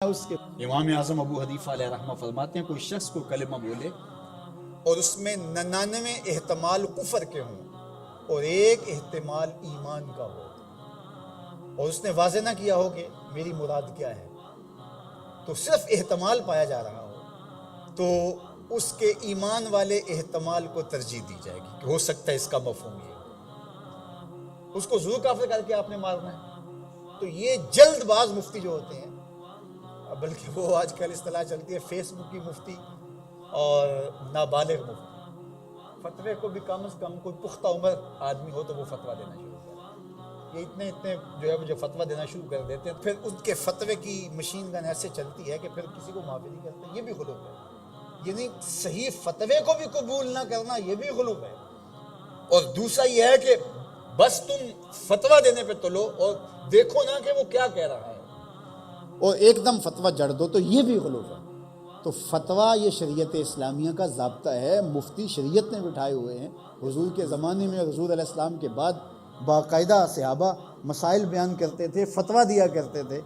اس کے امام اعظم ابو حنیفہ علیہ رحمہ فرماتے ہیں کوئی شخص کو کلمہ بولے اور اس میں 99 احتمال کفر کے ہوں اور ایک احتمال ایمان کا ہو، اور اس نے واضح نہ کیا ہو کہ میری مراد کیا ہے، تو صرف احتمال پایا جا رہا ہو، تو اس کے ایمان والے احتمال کو ترجیح دی جائے گی کہ ہو سکتا ہے اس کا مفہوم یہ ہو، اس کو ضرور کافر کر کے آپ نے مارنا ہے۔ تو یہ جلد باز مفتی جو ہوتے ہیں، بلکہ وہ آج کل اصطلاح چلتی ہے فیس بک کی مفتی اور نابالغ مفتی، فتوے کو بھی کم از کم کوئی پختہ عمر آدمی ہو تو وہ فتویٰ دینا شروع کرے۔ یہ اتنے جو ہے مجھے فتویٰ دینا شروع کر دیتے ہیں، پھر ان کے فتوے کی مشین گن ایسے چلتی ہے کہ پھر کسی کو معافی نہیں کرتے۔ یہ بھی غلو ہے، یعنی صحیح فتوے کو بھی قبول نہ کرنا، یہ بھی غلو ہے۔ اور دوسرا یہ ہے کہ بس تم فتویٰ دینے پہ تلو اور دیکھو نا کہ وہ کیا کہہ رہا ہے، اور ایک دم فتویٰ جڑ دو، تو یہ بھی غلو ہے۔ تو فتویٰ یہ شریعت اسلامیہ کا ضابطہ ہے، مفتی شریعت نے بٹھائے ہوئے ہیں۔ حضور کے زمانے میں، حضور علیہ السلام کے بعد باقاعدہ صحابہ مسائل بیان کرتے تھے، فتویٰ دیا کرتے تھے،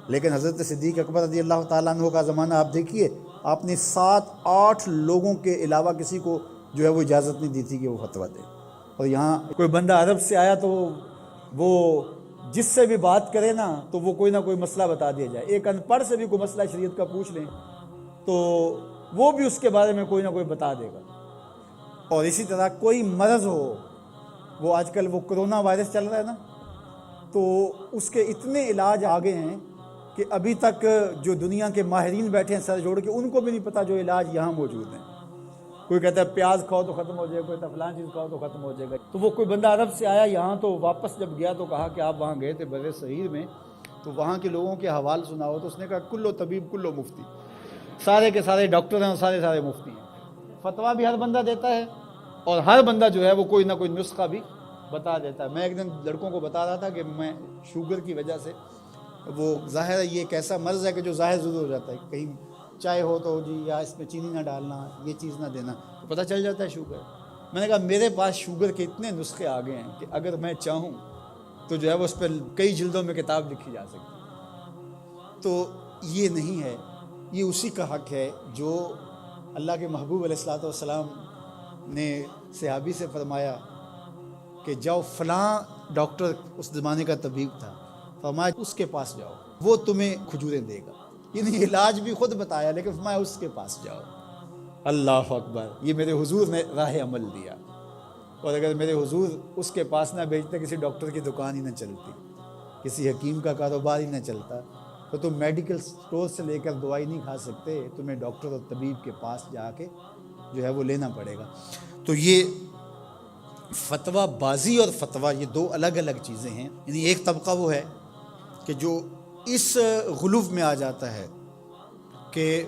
لیکن حضرت صدیق اکبر رضی اللہ تعالیٰ عنہ کا زمانہ آپ دیکھیے، آپ نے 7-8 لوگوں کے علاوہ کسی کو جو ہے وہ اجازت نہیں دی تھی کہ وہ فتویٰ دے۔ اور یہاں کوئی بندہ عرب سے آیا تو وہ جس سے بھی بات کرے نا تو وہ کوئی نہ کوئی مسئلہ بتا دیا جائے، ایک ان پڑھ سے بھی کوئی مسئلہ شریعت کا پوچھ لیں تو وہ بھی اس کے بارے میں کوئی نہ کوئی بتا دے گا۔ اور اسی طرح کوئی مرض ہو، وہ آج کل وہ کرونا وائرس چل رہا ہے نا، تو اس کے اتنے علاج آگے ہیں کہ ابھی تک جو دنیا کے ماہرین بیٹھے ہیں سر جوڑ کے، ان کو بھی نہیں پتہ جو علاج یہاں موجود ہیں۔ کوئی کہتا ہے پیاز کھاؤ تو ختم ہو جائے گا، کوئی کہتا ہے فلاں چیز کھاؤ تو ختم ہو جائے گا۔ تو وہ کوئی بندہ عرب سے آیا یہاں، تو واپس جب گیا تو کہا کہ آپ وہاں گئے تھے بر صغیر میں، تو وہاں کے لوگوں کے حوال سناؤ، تو اس نے کہا کلو طبیب کلو مفتی، سارے کے سارے ڈاکٹر ہیں اور سارے مفتی ہیں۔ فتویٰ بھی ہر بندہ دیتا ہے اور ہر بندہ جو ہے وہ کوئی نہ کوئی نسخہ بھی بتا دیتا ہے۔ میں ایک دن لڑکوں کو بتا رہا تھا کہ میں شوگر کی وجہ سے، وہ ظاہر ہے یہ ایک ایسا مرض ہے کہ جو ظاہر ضرور ہو جاتا ہے، کہیں چائے ہو تو جی یا اس میں چینی نہ ڈالنا، یہ چیز نہ دینا، تو پتہ چل جاتا ہے شوگر۔ میں نے کہا میرے پاس شوگر کے اتنے نسخے آ گئے ہیں کہ اگر میں چاہوں تو جو ہے وہ اس پہ کئی جلدوں میں کتاب لکھی جا سکتی۔ تو یہ نہیں ہے، یہ اسی کا حق ہے جو اللہ کے محبوب علیہ الصلوۃ والسلام نے صحابی سے فرمایا کہ جاؤ فلاں ڈاکٹر اس زمانے کا طبیب تھا، فرمایا اس کے پاس جاؤ، وہ تمہیں کھجوریں دے گا۔ یعنی علاج بھی خود بتایا، لیکن فرمایا اس کے پاس جاؤ۔ اللہ اکبر، یہ میرے حضور نے راہ عمل دیا۔ اور اگر میرے حضور اس کے پاس نہ بھیجتے، کسی ڈاکٹر کی دکان ہی نہ چلتی، کسی حکیم کا کاروبار ہی نہ چلتا، تو تم میڈیکل سٹور سے لے کر دوائی نہیں کھا سکتے، تمہیں ڈاکٹر اور طبیب کے پاس جا کے جو ہے وہ لینا پڑے گا۔ تو یہ فتویٰ بازی اور فتویٰ یہ دو الگ الگ چیزیں ہیں۔ یعنی ایک طبقہ وہ ہے کہ جو اس غلو میں آ جاتا ہے کہ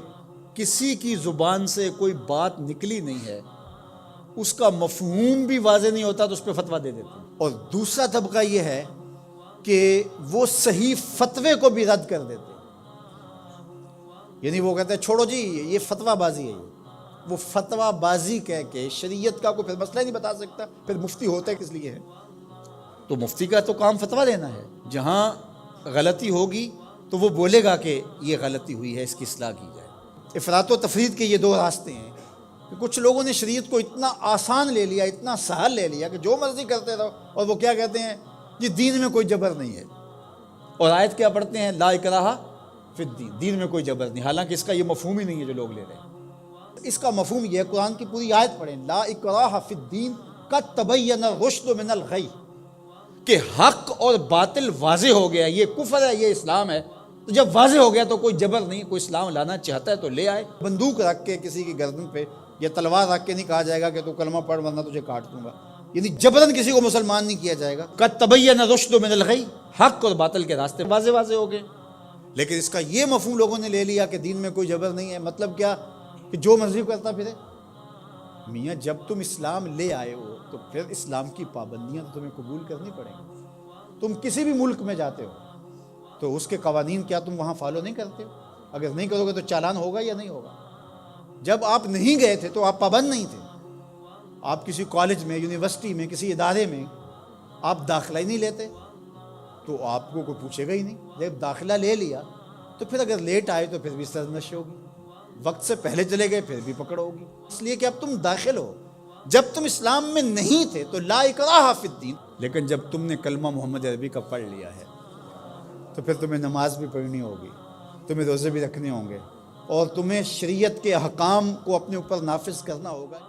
کسی کی زبان سے کوئی بات نکلی نہیں ہے، اس کا مفہوم بھی واضح نہیں ہوتا تو اس پہ فتویٰ دے دیتے ہیں۔ اور دوسرا طبقہ یہ ہے کہ وہ صحیح فتوے کو بھی رد کر دیتے ہیں، یعنی وہ کہتے ہیں چھوڑو جی یہ فتویٰ بازی ہے، وہ فتویٰ بازی کہہ کے شریعت کا کوئی پھر مسئلہ نہیں بتا سکتا، پھر مفتی ہوتا ہے کس لیے ہے؟ تو مفتی کا تو کام فتویٰ دینا ہے، جہاں غلطی ہوگی تو وہ بولے گا کہ یہ غلطی ہوئی ہے، اس کی اصلاح کی جائے۔ افراط و تفرید کے یہ دو راستے ہیں کہ کچھ لوگوں نے شریعت کو اتنا آسان لے لیا، اتنا سہل لے لیا کہ جو مرضی کرتے رہو، اور وہ کیا کہتے ہیں جی دین میں کوئی جبر نہیں ہے، اور آیت کیا پڑھتے ہیں لا اکراہ فی الدین، دین میں کوئی جبر نہیں، حالانکہ اس کا یہ مفہوم ہی نہیں ہے جو لوگ لے رہے ہیں۔ اس کا مفہوم یہ ہے، قرآن کی پوری آیت پڑھیں، لا اکراہ فی الدین قد تبین الرشد من الغی، کہ حق اور باطل واضح ہو گیا، یہ کفر ہے یہ اسلام ہے، تو جب واضح ہو گیا تو کوئی جبر نہیں، کوئی اسلام لانا چاہتا ہے تو لے آئے۔ بندوق رکھ کے کسی کی گردن پہ یا تلوار رکھ کے نہیں کہا جائے گا کہ تو کلمہ پڑھ ورنہ تجھے کاٹ دوں گا، یعنی جبراً کسی کو مسلمان نہیں کیا جائے گا۔ قد تبین الرشد من الغی، حق اور باطل کے راستے واضح ہو گئے۔ لیکن اس کا یہ مفہوم لوگوں نے لے لیا کہ دین میں کوئی جبر نہیں ہے، مطلب کیا کہ جو مرضی کرتا پھرے۔ میاں جب تم اسلام لے آئے ہو تو پھر اسلام کی پابندیاں تو تمہیں قبول کرنی پڑیں گی۔ تم کسی بھی ملک میں جاتے ہو تو اس کے قوانین کیا تم وہاں فالو نہیں کرتے ہو؟ اگر نہیں کرو گے تو چالان ہوگا یا نہیں ہوگا؟ جب آپ نہیں گئے تھے تو آپ پابند نہیں تھے، آپ کسی کالج میں، یونیورسٹی میں، کسی ادارے میں آپ داخلہ ہی نہیں لیتے تو آپ کو کوئی پوچھے گا ہی نہیں۔ جب داخلہ لے لیا تو پھر اگر لیٹ آئے تو پھر بھی سرنش ہوگی، وقت سے پہلے چلے گئے پھر بھی پکڑ ہوگی، اس لیے کہ اب تم داخل ہو۔ جب تم اسلام میں نہیں تھے تو لا اکراہ فی الدین، لیکن جب تم نے کلمہ محمد عربی کا پڑھ لیا ہے تو پھر تمہیں نماز بھی پڑھنی ہوگی، تمہیں روزے بھی رکھنے ہوں گے، اور تمہیں شریعت کے احکام کو اپنے اوپر نافذ کرنا ہوگا۔